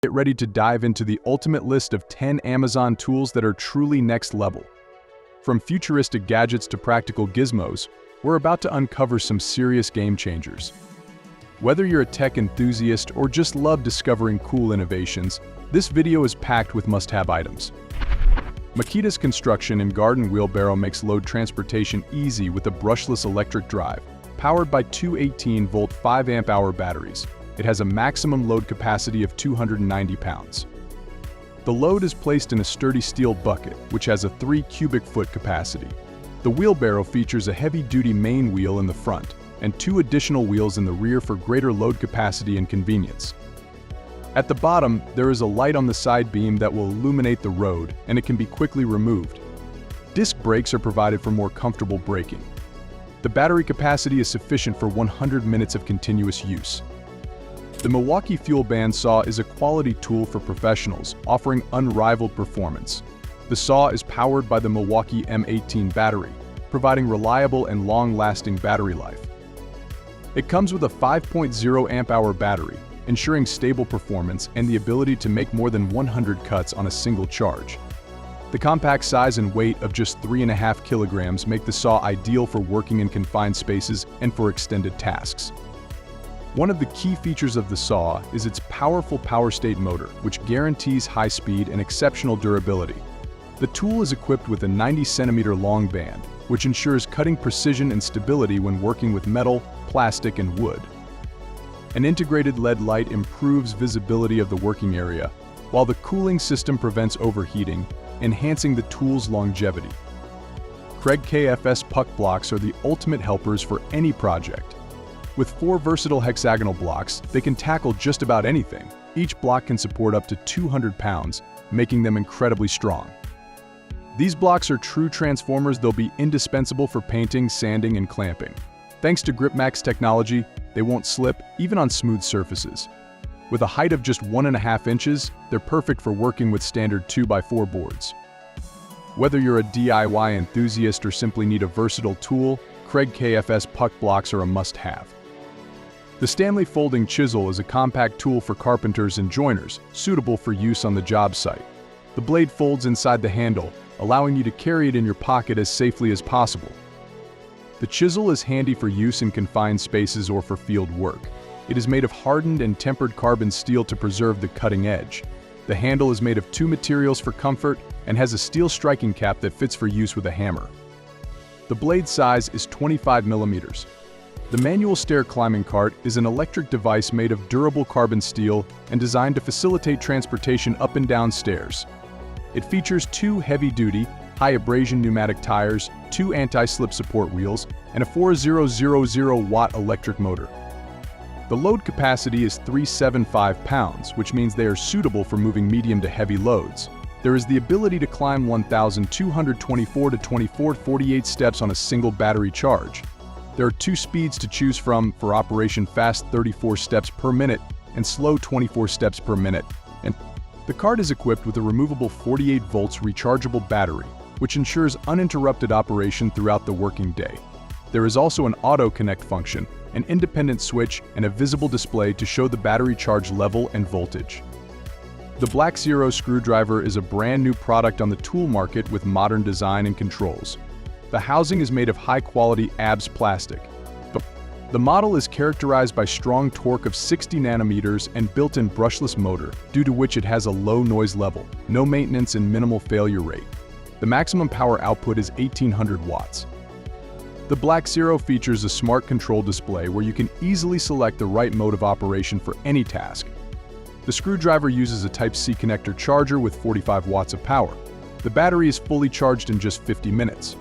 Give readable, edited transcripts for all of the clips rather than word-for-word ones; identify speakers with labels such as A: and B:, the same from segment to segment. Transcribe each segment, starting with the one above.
A: Get ready to dive into the ultimate list of 10 Amazon tools that are truly next level. From futuristic gadgets to practical gizmos, we're about to uncover some serious game changers. Whether you're a tech enthusiast or just love discovering cool innovations, this video is packed with must-have items. Makita's construction and garden wheelbarrow makes load transportation easy with a brushless electric drive, powered by two 18-volt 5-amp-hour batteries. It has a maximum load capacity of 290 pounds. The load is placed in a sturdy steel bucket, which has a 3 cubic foot capacity. The wheelbarrow features a heavy-duty main wheel in the front and 2 additional wheels in the rear for greater load capacity and convenience. At the bottom, there is a light on the side beam that will illuminate the road, and it can be quickly removed. Disc brakes are provided for more comfortable braking. The battery capacity is sufficient for 100 minutes of continuous use. The Milwaukee Fuel Band saw is a quality tool for professionals, offering unrivaled performance. The saw is powered by the Milwaukee M18 battery, providing reliable and long-lasting battery life. It comes with a 5.0 amp-hour battery, ensuring stable performance and the ability to make more than 100 cuts on a single charge. The compact size and weight of just 3.5 kilograms make the saw ideal for working in confined spaces and for extended tasks. One of the key features of the saw is its powerful power-state motor, which guarantees high speed and exceptional durability. The tool is equipped with a 90-centimeter long band, which ensures cutting precision and stability when working with metal, plastic, and wood. An integrated LED light improves visibility of the working area, while the cooling system prevents overheating, enhancing the tool's longevity. Kreg KFS puck blocks are the ultimate helpers for any project. With 4 versatile hexagonal blocks, they can tackle just about anything. Each block can support up to 200 pounds, making them incredibly strong. These blocks are true transformers. They'll be indispensable for painting, sanding, and clamping. Thanks to GripMax technology, they won't slip, even on smooth surfaces. With a height of just 1.5 inches, they're perfect for working with standard 2x4 boards. Whether you're a DIY enthusiast or simply need a versatile tool, Kreg KFS puck blocks are a must-have. The Stanley Folding Chisel is a compact tool for carpenters and joiners, suitable for use on the job site. The blade folds inside the handle, allowing you to carry it in your pocket as safely as possible. The chisel is handy for use in confined spaces or for field work. It is made of hardened and tempered carbon steel to preserve the cutting edge. The handle is made of 2 materials for comfort and has a steel striking cap that fits for use with a hammer. The blade size is 25 millimeters. The manual stair climbing cart is an electric device made of durable carbon steel and designed to facilitate transportation up and down stairs. It features 2 heavy-duty, high-abrasion pneumatic tires, 2 anti-slip support wheels, and a 4000-watt electric motor. The load capacity is 375 pounds, which means they are suitable for moving medium to heavy loads. There is the ability to climb 1,224 to 2448 steps on a single battery charge. There are 2 speeds to choose from for operation: fast 34 steps per minute and slow 24 steps per minute. And the cart is equipped with a removable 48 volts rechargeable battery, which ensures uninterrupted operation throughout the working day. There is also an auto connect function, an independent switch, and a visible display to show the battery charge level and voltage. The Black Zero screwdriver is a brand new product on the tool market with modern design and controls. The housing is made of high-quality ABS plastic. The model is characterized by strong torque of 60 nanometers and built-in brushless motor, due to which it has a low noise level, no maintenance, and minimal failure rate. The maximum power output is 1800 watts. The Black Zero features a smart control display where you can easily select the right mode of operation for any task. The screwdriver uses a Type-C connector charger with 45 watts of power. The battery is fully charged in just 50 minutes.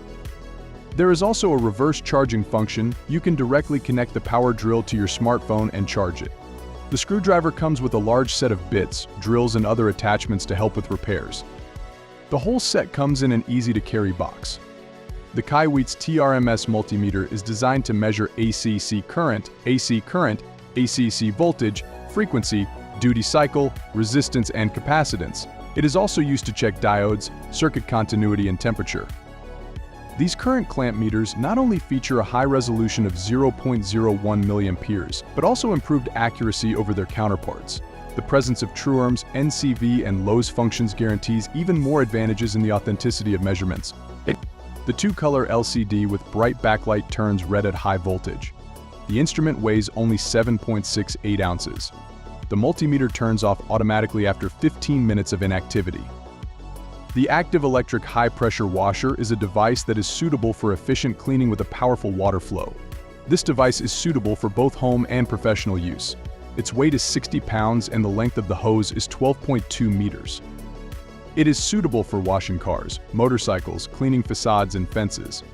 A: There is also a reverse charging function. You can directly connect the power drill to your smartphone and charge it. The screwdriver comes with a large set of bits, drills, and other attachments to help with repairs. The whole set comes in an easy-to-carry box. The Kaiweets TRMS multimeter is designed to measure AC current, ACC voltage, frequency, duty cycle, resistance, and capacitance. It is also used to check diodes, circuit continuity, and temperature. These current clamp meters not only feature a high resolution of 0.01 milliamperes, but also improved accuracy over their counterparts. The presence of TrueArm's NCV and Lowe's functions guarantees even more advantages in the authenticity of measurements. The two-color LCD with bright backlight turns red at high voltage. The instrument weighs only 7.68 ounces. The multimeter turns off automatically after 15 minutes of inactivity. The active electric high-pressure washer is a device that is suitable for efficient cleaning with a powerful water flow. This device is suitable for both home and professional use. Its weight is 60 pounds and the length of the hose is 12.2 meters. It is suitable for washing cars, motorcycles, cleaning facades and fences.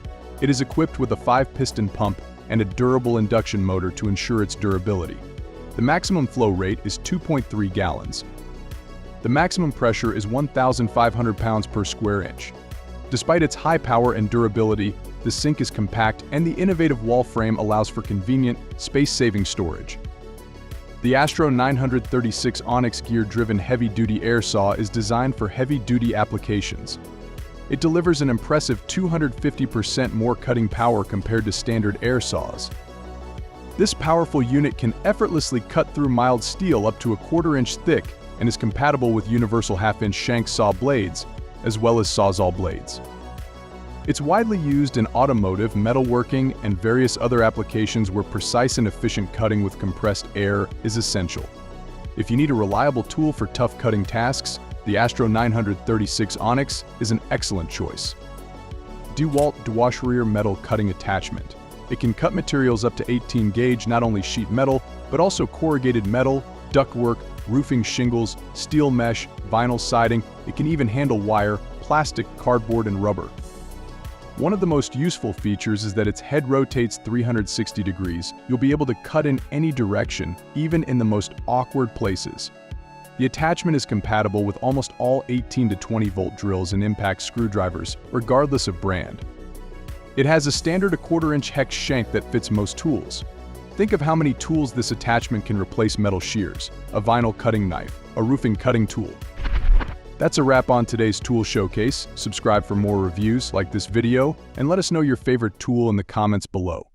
A: It is equipped with a 5-piston pump and a durable induction motor to ensure its durability. The maximum flow rate is 2.3 gallons. The maximum pressure is 1,500 pounds per square inch. Despite its high power and durability, the sink is compact and the innovative wall frame allows for convenient, space-saving storage. The Astro 936 Onyx gear-driven heavy-duty air saw is designed for heavy-duty applications. It delivers an impressive 250% more cutting power compared to standard air saws. This powerful unit can effortlessly cut through mild steel up to a 1/4 inch thick and is compatible with universal 1/2 inch shank saw blades, as well as Sawzall blades. It's widely used in automotive, metalworking, and various other applications where precise and efficient cutting with compressed air is essential. If you need a reliable tool for tough cutting tasks, the Astro 936 Onyx is an excellent choice. DeWalt Dewasherer metal cutting attachment. It can cut materials up to 18 gauge, not only sheet metal, but also corrugated metal, ductwork, roofing shingles, steel mesh, vinyl siding. It can even handle wire, plastic, cardboard, and rubber. One of the most useful features is that its head rotates 360 degrees. You'll be able to cut in any direction, even in the most awkward places. The attachment is compatible with almost all 18 to 20 volt drills and impact screwdrivers, regardless of brand. It has a standard 1/4 inch hex shank that fits most tools. Think of how many tools this attachment can replace: metal shears, a vinyl cutting knife, a roofing cutting tool. That's a wrap on today's tool showcase. Subscribe for more reviews like this video and let us know your favorite tool in the comments below.